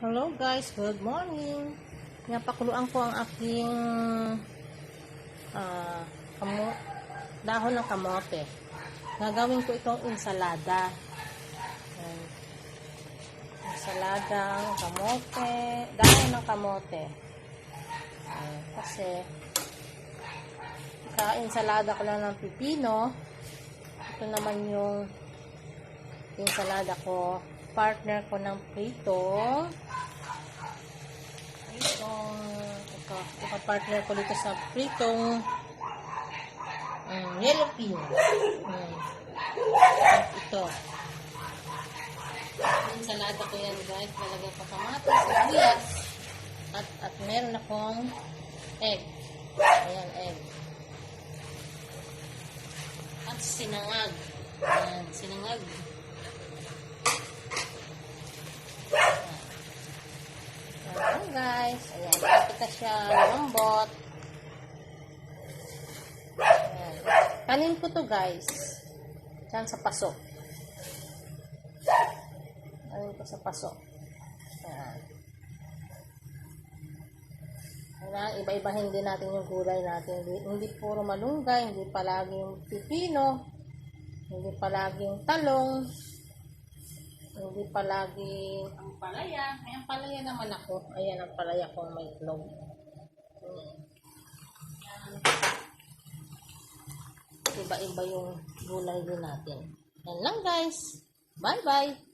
Hello guys, good morning. Napakuluan ko ang aking dahon ng kamote. Gagawin ko itong ensalada. Ensalada ng kamote, dahon ng kamote. Kasi ensalada ko lang ng pipino. Ito naman yung ensalada ko. Partner ko ng pritong partner ko dito sa pritong yellow pea. Ito ensalada ko yan guys. Lalagyan ko kamatis, sibuyas at meron akong egg. Ayan, egg at sinangag. Ayan, sinangag. Guys, ayan, kita siya lambot. Ayan. Kanin ko to guys. Diyan sa paso. Kanin ko sa paso. Ayan. Ayan, iba-ibahin din natin yung gulay natin. Hindi puro malunggay, hindi palaging pipino, hindi palaging talong, hindi palagi ampalaya. May ampalaya naman ako. Ayan, ampalaya ko may itlog. Iba-iba yung gulay din natin. Yan lang guys. Bye-bye.